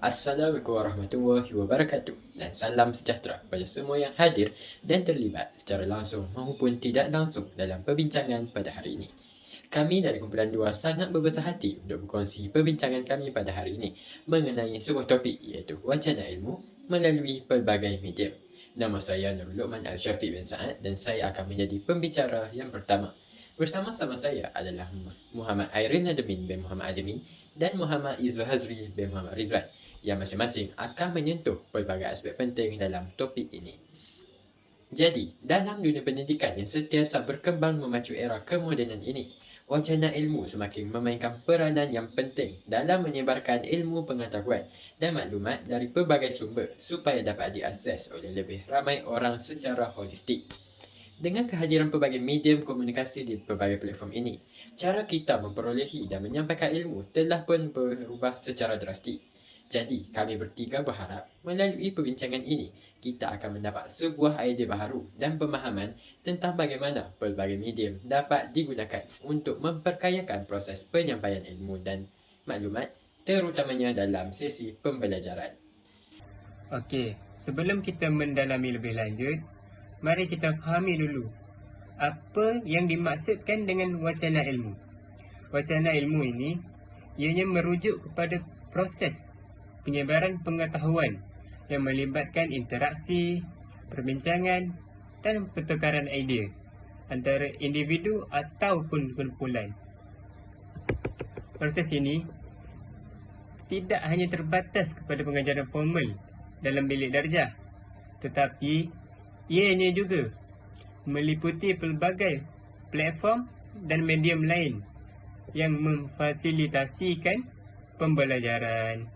Assalamualaikum warahmatullahi wabarakatuh dan salam sejahtera kepada semua yang hadir dan terlibat secara langsung maupun tidak langsung dalam perbincangan pada hari ini. Kami dari kumpulan 2 sangat berbesar hati untuk berkongsi perbincangan kami pada hari ini mengenai sebuah topik iaitu wacana ilmu melalui pelbagai medium. Nama saya Nurul Luqman Al-Syafiq bin Sa'ad dan saya akan menjadi pembicara yang pertama. Bersama-sama saya adalah Muhammad Airil Nadamin bin Muhammad Ademi dan Muhammad Izwa Hazri bin Muhammad Rizwan yang masing-masing akan menyentuh pelbagai aspek penting dalam topik ini. Jadi, dalam dunia pendidikan yang sentiasa berkembang memacu era kemodenan ini, wacana ilmu semakin memainkan peranan yang penting dalam menyebarkan ilmu pengetahuan dan maklumat dari pelbagai sumber supaya dapat diakses oleh lebih ramai orang secara holistik. Dengan kehadiran pelbagai medium komunikasi di pelbagai platform ini, cara kita memperolehi dan menyampaikan ilmu telah pun berubah secara drastik. Jadi, kami bertiga berharap melalui perbincangan ini, kita akan mendapat sebuah idea baharu dan pemahaman tentang bagaimana pelbagai medium dapat digunakan untuk memperkayakan proses penyampaian ilmu dan maklumat, terutamanya dalam sesi pembelajaran. Okey, sebelum kita mendalami lebih lanjut, mari kita fahami dulu apa yang dimaksudkan dengan wacana ilmu. Wacana ilmu ini ianya merujuk kepada proses penyebaran pengetahuan yang melibatkan interaksi, perbincangan dan pertukaran idea antara individu ataupun kumpulan. Proses ini tidak hanya terbatas kepada pengajaran formal dalam bilik darjah, tetapi ianya juga meliputi pelbagai platform dan medium lain yang memfasilitasikan pembelajaran.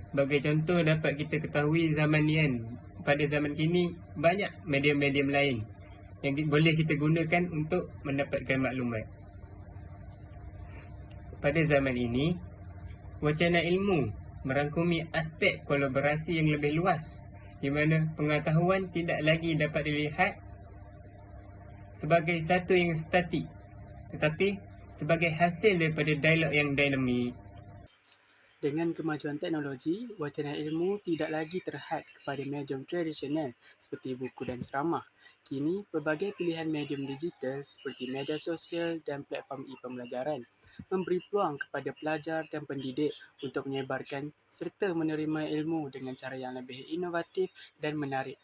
Sebagai contoh dapat kita ketahui zaman ni kan, pada zaman kini banyak medium-medium lain yang boleh kita gunakan untuk mendapatkan maklumat. Pada zaman ini, wacana ilmu merangkumi aspek kolaborasi yang lebih luas di mana pengetahuan tidak lagi dapat dilihat sebagai satu yang statik tetapi sebagai hasil daripada dialog yang dinamik. Dengan kemajuan teknologi, wacana ilmu tidak lagi terhad kepada medium tradisional seperti buku dan ceramah. Kini, pelbagai pilihan medium digital seperti media sosial dan platform e-pembelajaran memberi peluang kepada pelajar dan pendidik untuk menyebarkan serta menerima ilmu dengan cara yang lebih inovatif dan menarik.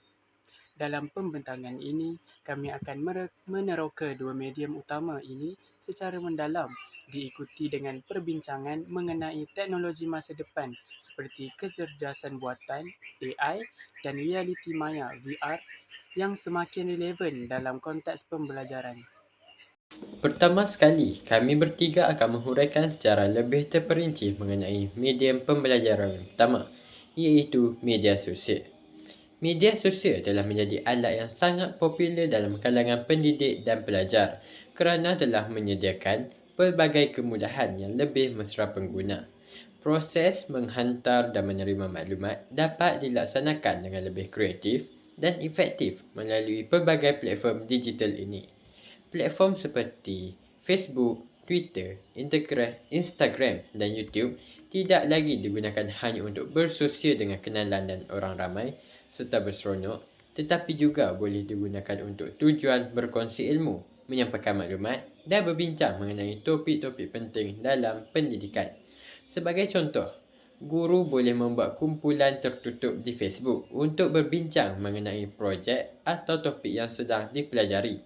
Dalam pembentangan ini, kami akan meneroka dua medium utama ini secara mendalam, diikuti dengan perbincangan mengenai teknologi masa depan seperti kecerdasan buatan (AI) dan realiti maya (VR) yang semakin relevan dalam konteks pembelajaran. Pertama sekali, kami bertiga akan menghuraikan secara lebih terperinci mengenai medium pembelajaran pertama, iaitu media sosial. Media sosial telah menjadi alat yang sangat popular dalam kalangan pendidik dan pelajar kerana telah menyediakan pelbagai kemudahan yang lebih mesra pengguna. Proses menghantar dan menerima maklumat dapat dilaksanakan dengan lebih kreatif dan efektif melalui pelbagai platform digital ini. Platform seperti Facebook, Twitter, Instagram dan YouTube tidak lagi digunakan hanya untuk bersosial dengan kenalan dan orang ramai serta berseronok, tetapi juga boleh digunakan untuk tujuan berkongsi ilmu, menyampaikan maklumat dan berbincang mengenai topik-topik penting dalam pendidikan. Sebagai contoh, guru boleh membuat kumpulan tertutup di Facebook untuk berbincang mengenai projek atau topik yang sedang dipelajari.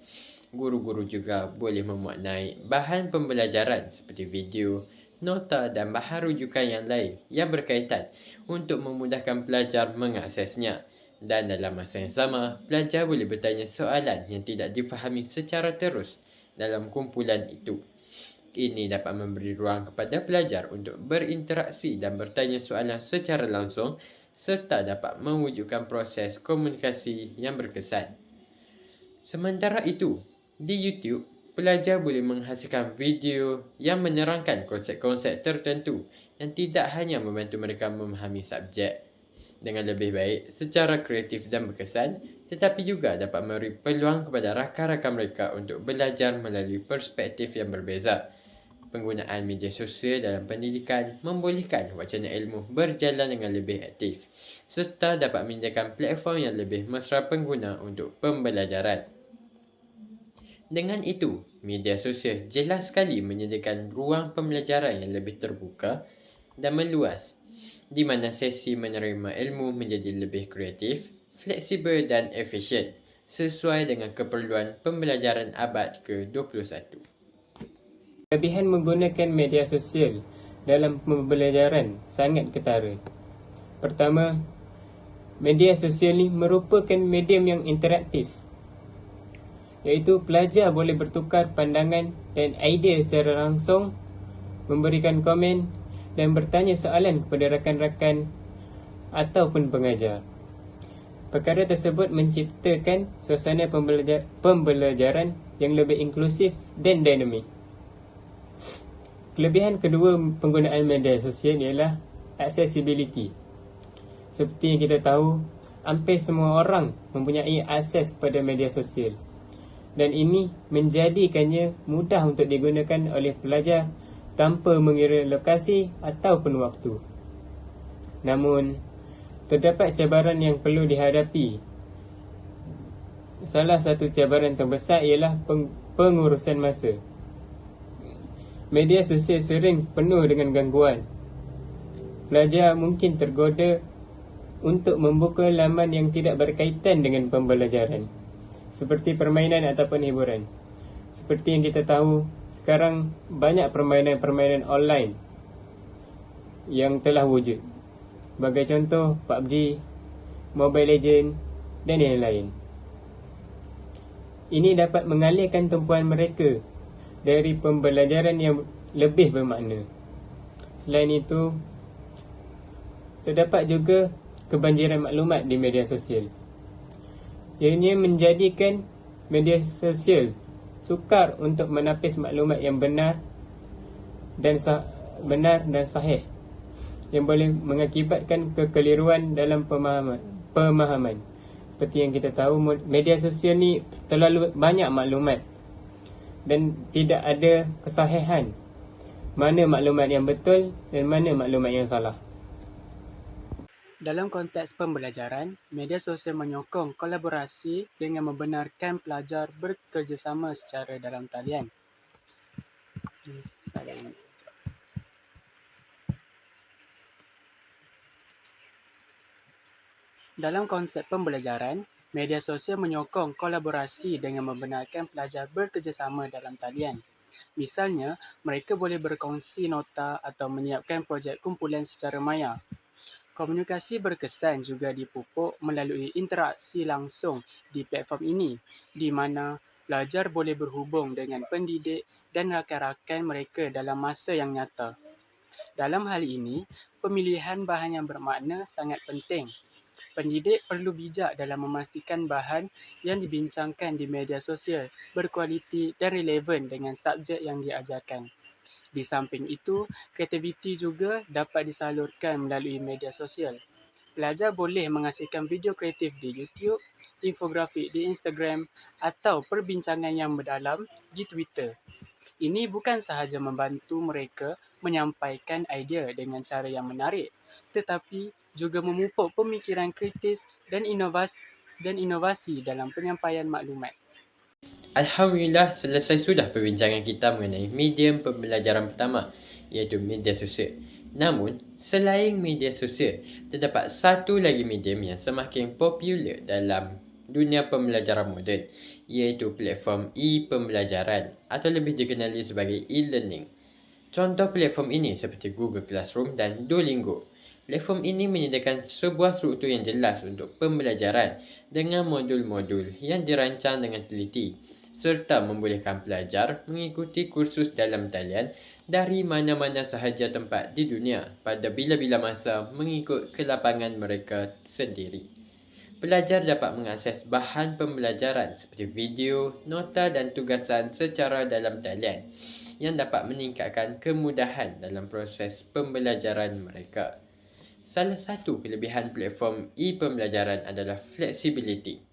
Guru-guru juga boleh memuat naik bahan pembelajaran seperti video, nota dan bahan rujukan yang lain yang berkaitan untuk memudahkan pelajar mengaksesnya. Dan dalam masa yang sama, pelajar boleh bertanya soalan yang tidak difahami secara terus dalam kumpulan itu. Ini dapat memberi ruang kepada pelajar untuk berinteraksi dan bertanya soalan secara langsung serta dapat mewujudkan proses komunikasi yang berkesan. Sementara itu, di YouTube, pelajar boleh menghasilkan video yang menerangkan konsep-konsep tertentu yang tidak hanya membantu mereka memahami subjek dengan lebih baik secara kreatif dan berkesan, tetapi juga dapat memberi peluang kepada rakan-rakan mereka untuk belajar melalui perspektif yang berbeza. Penggunaan media sosial dalam pendidikan membolehkan wacana ilmu berjalan dengan lebih aktif serta dapat menyediakan platform yang lebih mesra pengguna untuk pembelajaran. Dengan itu, media sosial jelas sekali menyediakan ruang pembelajaran yang lebih terbuka dan meluas, di mana sesi menerima ilmu menjadi lebih kreatif, fleksibel dan efisien, sesuai dengan keperluan pembelajaran abad ke-21. Kelebihan menggunakan media sosial dalam pembelajaran sangat ketara. Pertama, media sosial ni merupakan medium yang interaktif, iaitu pelajar boleh bertukar pandangan dan idea secara langsung, memberikan komen dan bertanya soalan kepada rakan-rakan ataupun pengajar. Perkara tersebut menciptakan suasana pembelajaran yang lebih inklusif dan dinamik. Kelebihan kedua penggunaan media sosial ialah accessibility. Seperti yang kita tahu, hampir semua orang mempunyai akses kepada media sosial. Dan ini menjadikannya mudah untuk digunakan oleh pelajar tanpa mengira lokasi ataupun waktu. Namun, terdapat cabaran yang perlu dihadapi. Salah satu cabaran terbesar ialah pengurusan masa. Media sosial sering penuh dengan gangguan. Pelajar mungkin tergoda untuk membuka laman yang tidak berkaitan dengan pembelajaran, seperti permainan ataupun hiburan. Seperti yang kita tahu, sekarang banyak permainan-permainan online yang telah wujud. Sebagai contoh, PUBG, Mobile Legends dan yang lain. Ini dapat mengalihkan tumpuan mereka dari pembelajaran yang lebih bermakna. Selain itu, terdapat juga kebanjiran maklumat di media sosial. Ianya menjadikan media sosial sukar untuk menapis maklumat yang benar dan sahih, yang boleh mengakibatkan kekeliruan dalam pemahaman. Seperti yang kita tahu, media sosial ni terlalu banyak maklumat dan tidak ada kesahihan mana maklumat yang betul dan mana maklumat yang salah. Dalam konteks pembelajaran, media sosial menyokong kolaborasi dengan membenarkan pelajar bekerjasama secara dalam talian. Dalam konsep pembelajaran, media sosial menyokong kolaborasi dengan membenarkan pelajar bekerjasama dalam talian. Misalnya, mereka boleh berkongsi nota atau menyiapkan projek kumpulan secara maya. Komunikasi berkesan juga dipupuk melalui interaksi langsung di platform ini, di mana pelajar boleh berhubung dengan pendidik dan rakan-rakan mereka dalam masa yang nyata. Dalam hal ini, pemilihan bahan yang bermakna sangat penting. Pendidik perlu bijak dalam memastikan bahan yang dibincangkan di media sosial berkualiti dan relevan dengan subjek yang diajarkan. Di samping itu, kreativiti juga dapat disalurkan melalui media sosial. Pelajar boleh menghasilkan video kreatif di YouTube, infografik di Instagram atau perbincangan yang mendalam di Twitter. Ini bukan sahaja membantu mereka menyampaikan idea dengan cara yang menarik, tetapi juga memupuk pemikiran kritis dan inovasi dalam penyampaian maklumat. Alhamdulillah, selesai sudah perbincangan kita mengenai medium pembelajaran pertama, iaitu media sosial. Namun, selain media sosial, terdapat satu lagi medium yang semakin popular dalam dunia pembelajaran moden, iaitu platform e-pembelajaran atau lebih dikenali sebagai e-learning. Contoh platform ini seperti Google Classroom dan Duolingo. Platform ini menyediakan sebuah struktur yang jelas untuk pembelajaran dengan modul-modul yang dirancang dengan teliti, serta membolehkan pelajar mengikuti kursus dalam talian dari mana-mana sahaja tempat di dunia pada bila-bila masa mengikut kelapangan mereka sendiri. Pelajar dapat mengakses bahan pembelajaran seperti video, nota dan tugasan secara dalam talian yang dapat meningkatkan kemudahan dalam proses pembelajaran mereka. Salah satu kelebihan platform e-pembelajaran adalah flexibility.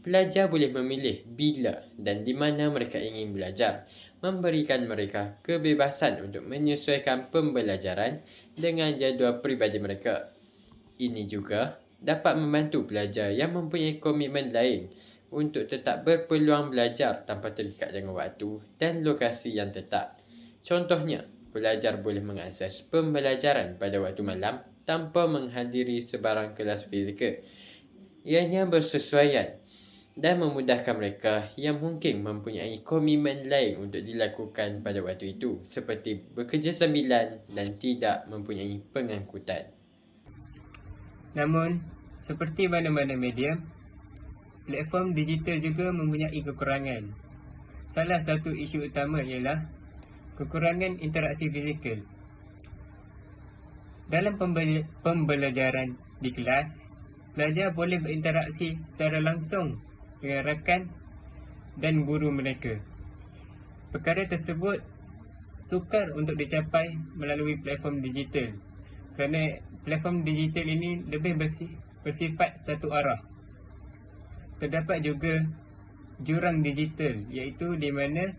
Pelajar boleh memilih bila dan di mana mereka ingin belajar, memberikan mereka kebebasan untuk menyesuaikan pembelajaran dengan jadual peribadi mereka. Ini juga dapat membantu pelajar yang mempunyai komitmen lain untuk tetap berpeluang belajar tanpa terikat dengan waktu dan lokasi yang tetap. Contohnya, pelajar boleh mengakses pembelajaran pada waktu malam tanpa menghadiri sebarang kelas fizikal. Ianya bersesuaian dan memudahkan mereka yang mungkin mempunyai komitmen lain untuk dilakukan pada waktu itu, seperti bekerja sambilan dan tidak mempunyai pengangkutan. Namun, seperti mana-mana medium, platform digital juga mempunyai kekurangan. Salah satu isu utama ialah kekurangan interaksi fizikal. Dalam pembelajaran di kelas, pelajar boleh berinteraksi secara langsung dengan rakan dan guru mereka. Perkara tersebut sukar untuk dicapai melalui platform digital kerana platform digital ini lebih bersifat satu arah. Terdapat juga jurang digital, iaitu di mana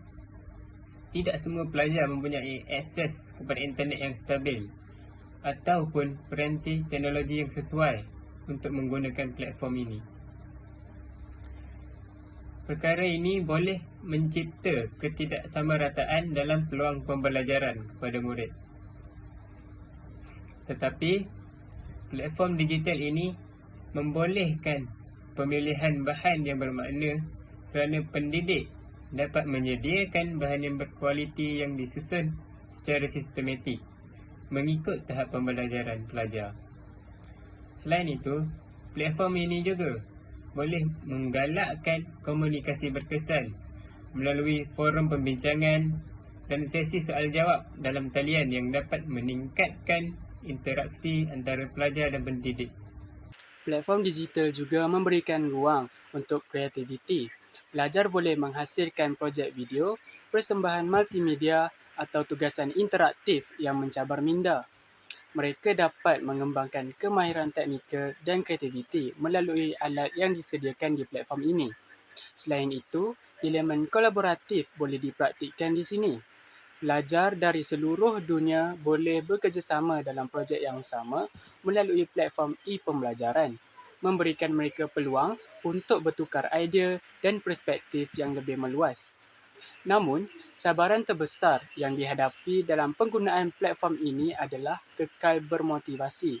tidak semua pelajar mempunyai akses kepada internet yang stabil ataupun peranti teknologi yang sesuai untuk menggunakan platform ini. Perkara ini boleh mencipta ketidaksamarataan dalam peluang pembelajaran kepada murid. Tetapi, platform digital ini membolehkan pemilihan bahan yang bermakna kerana pendidik dapat menyediakan bahan yang berkualiti yang disusun secara sistematik mengikut tahap pembelajaran pelajar. Selain itu, platform ini juga boleh menggalakkan komunikasi berkesan melalui forum pembincangan dan sesi soal jawab dalam talian yang dapat meningkatkan interaksi antara pelajar dan pendidik. Platform digital juga memberikan ruang untuk kreativiti. Pelajar boleh menghasilkan projek video, persembahan multimedia atau tugasan interaktif yang mencabar minda. Mereka dapat mengembangkan kemahiran teknikal dan kreativiti melalui alat yang disediakan di platform ini. Selain itu, elemen kolaboratif boleh dipraktikkan di sini. Pelajar dari seluruh dunia boleh bekerjasama dalam projek yang sama melalui platform e-pembelajaran, memberikan mereka peluang untuk bertukar idea dan perspektif yang lebih meluas. Namun, cabaran terbesar yang dihadapi dalam penggunaan platform ini adalah kekal bermotivasi.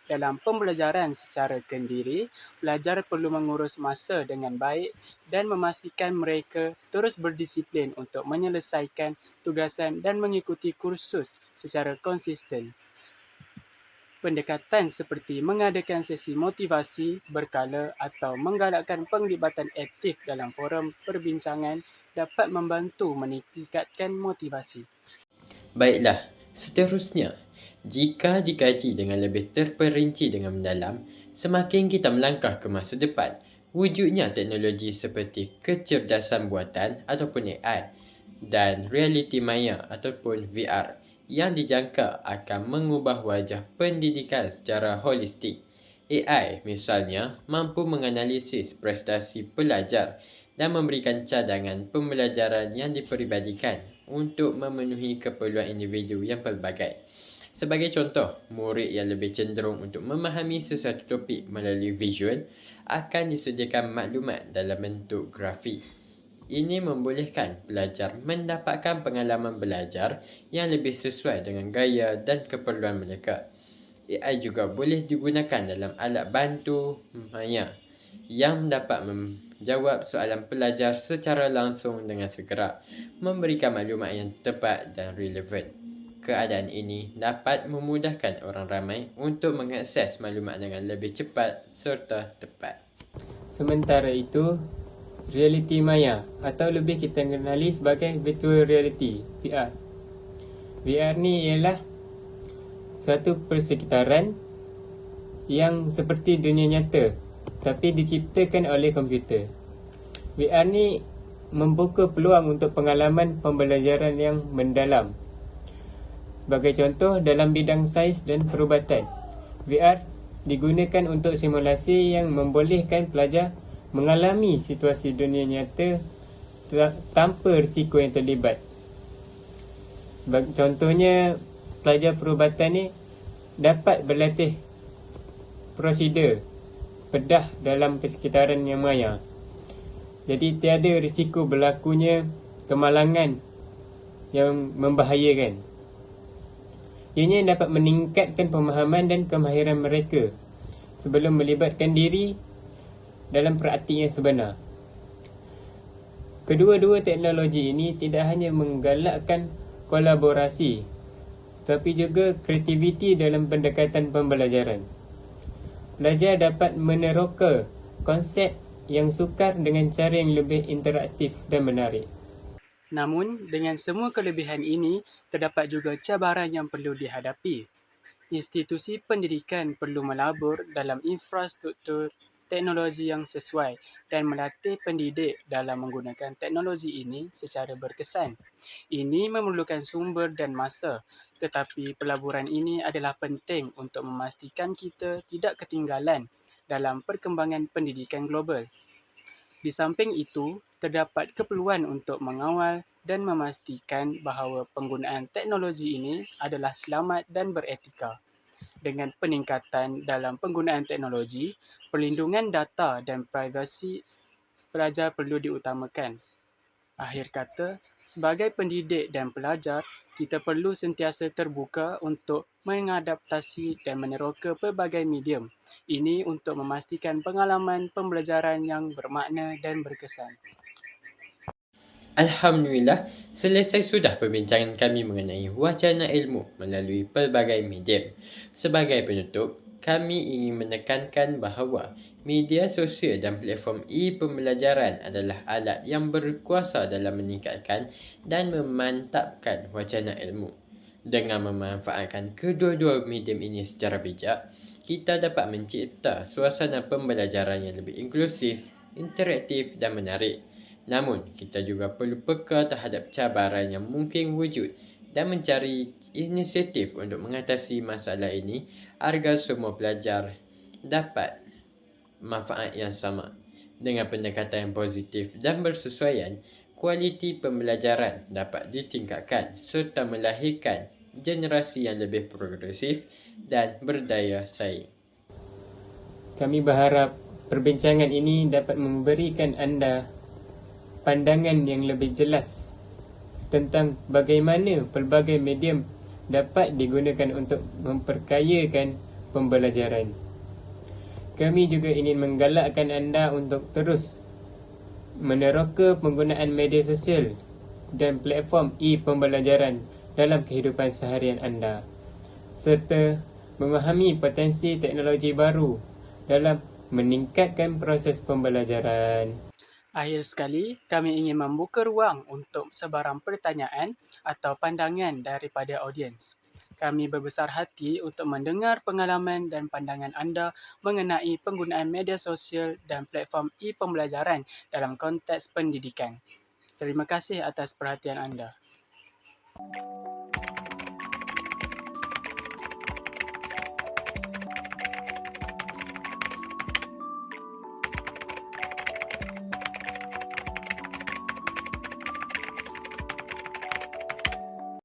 Dalam pembelajaran secara kendiri, pelajar perlu mengurus masa dengan baik dan memastikan mereka terus berdisiplin untuk menyelesaikan tugasan dan mengikuti kursus secara konsisten. Pendekatan seperti mengadakan sesi motivasi berkala atau menggalakkan penglibatan aktif dalam forum perbincangan dapat membantu meningkatkan motivasi. Baiklah, seterusnya, jika dikaji dengan lebih terperinci dengan mendalam, semakin kita melangkah ke masa depan, wujudnya teknologi seperti kecerdasan buatan ataupun AI dan realiti maya ataupun VR yang dijangka akan mengubah wajah pendidikan secara holistik. AI misalnya mampu menganalisis prestasi pelajar dan memberikan cadangan pembelajaran yang diperibadikan untuk memenuhi keperluan individu yang pelbagai. Sebagai contoh, murid yang lebih cenderung untuk memahami sesuatu topik melalui visual akan disediakan maklumat dalam bentuk grafik. Ini membolehkan pelajar mendapatkan pengalaman belajar yang lebih sesuai dengan gaya dan keperluan mereka. AI juga boleh digunakan dalam alat bantu maya yang dapat menjawab soalan pelajar secara langsung dengan segera, memberikan maklumat yang tepat dan relevan. Keadaan ini dapat memudahkan orang ramai untuk mengakses maklumat dengan lebih cepat serta tepat. Sementara itu, realiti maya atau lebih kita kenali sebagai virtual reality, VR. VR ni ialah satu persekitaran yang seperti dunia nyata tapi diciptakan oleh komputer. VR ni membuka peluang untuk pengalaman pembelajaran yang mendalam. Sebagai contoh, dalam bidang sains dan perubatan, VR digunakan untuk simulasi yang membolehkan pelajar mengalami situasi dunia nyata tanpa risiko yang terlibat. Contohnya, pelajar perubatan ni dapat berlatih prosedur bedah dalam persekitaran yang maya. Jadi tiada risiko berlakunya kemalangan yang membahayakan. Ianya dapat meningkatkan pemahaman dan kemahiran mereka sebelum melibatkan diri dalam praktik yang sebenar. Kedua-dua teknologi ini tidak hanya menggalakkan kolaborasi, tapi juga kreativiti dalam pendekatan pembelajaran. Pelajar dapat meneroka konsep yang sukar dengan cara yang lebih interaktif dan menarik. Namun, dengan semua kelebihan ini, terdapat juga cabaran yang perlu dihadapi. Institusi pendidikan perlu melabur dalam infrastruktur teknologi yang sesuai dan melatih pendidik dalam menggunakan teknologi ini secara berkesan. Ini memerlukan sumber dan masa, tetapi pelaburan ini adalah penting untuk memastikan kita tidak ketinggalan dalam perkembangan pendidikan global. Di samping itu, terdapat keperluan untuk mengawal dan memastikan bahawa penggunaan teknologi ini adalah selamat dan beretika. Dengan peningkatan dalam penggunaan teknologi, perlindungan data dan privasi pelajar perlu diutamakan. Akhir kata, sebagai pendidik dan pelajar, kita perlu sentiasa terbuka untuk mengadaptasi dan meneroka pelbagai medium. Ini untuk memastikan pengalaman pembelajaran yang bermakna dan berkesan. Alhamdulillah, selesai sudah perbincangan kami mengenai wacana ilmu melalui pelbagai medium. Sebagai penutup, kami ingin menekankan bahawa media sosial dan platform e-pembelajaran adalah alat yang berkuasa dalam meningkatkan dan memantapkan wacana ilmu. Dengan memanfaatkan kedua-dua medium ini secara bijak, kita dapat mencipta suasana pembelajaran yang lebih inklusif, interaktif dan menarik. Namun, kita juga perlu peka terhadap cabaran yang mungkin wujud dan mencari inisiatif untuk mengatasi masalah ini agar semua pelajar dapat manfaat yang sama. Dengan pendekatan yang positif dan bersesuaian, kualiti pembelajaran dapat ditingkatkan serta melahirkan generasi yang lebih progresif dan berdaya saing. Kami berharap perbincangan ini dapat memberikan anda pandangan yang lebih jelas tentang bagaimana pelbagai medium dapat digunakan untuk memperkayakan pembelajaran. Kami juga ingin menggalakkan anda untuk terus meneroka penggunaan media sosial dan platform e-pembelajaran dalam kehidupan seharian anda, serta memahami potensi teknologi baru dalam meningkatkan proses pembelajaran. Akhir sekali, kami ingin membuka ruang untuk sebarang pertanyaan atau pandangan daripada audiens. Kami berbesar hati untuk mendengar pengalaman dan pandangan anda mengenai penggunaan media sosial dan platform e-pembelajaran dalam konteks pendidikan. Terima kasih atas perhatian anda.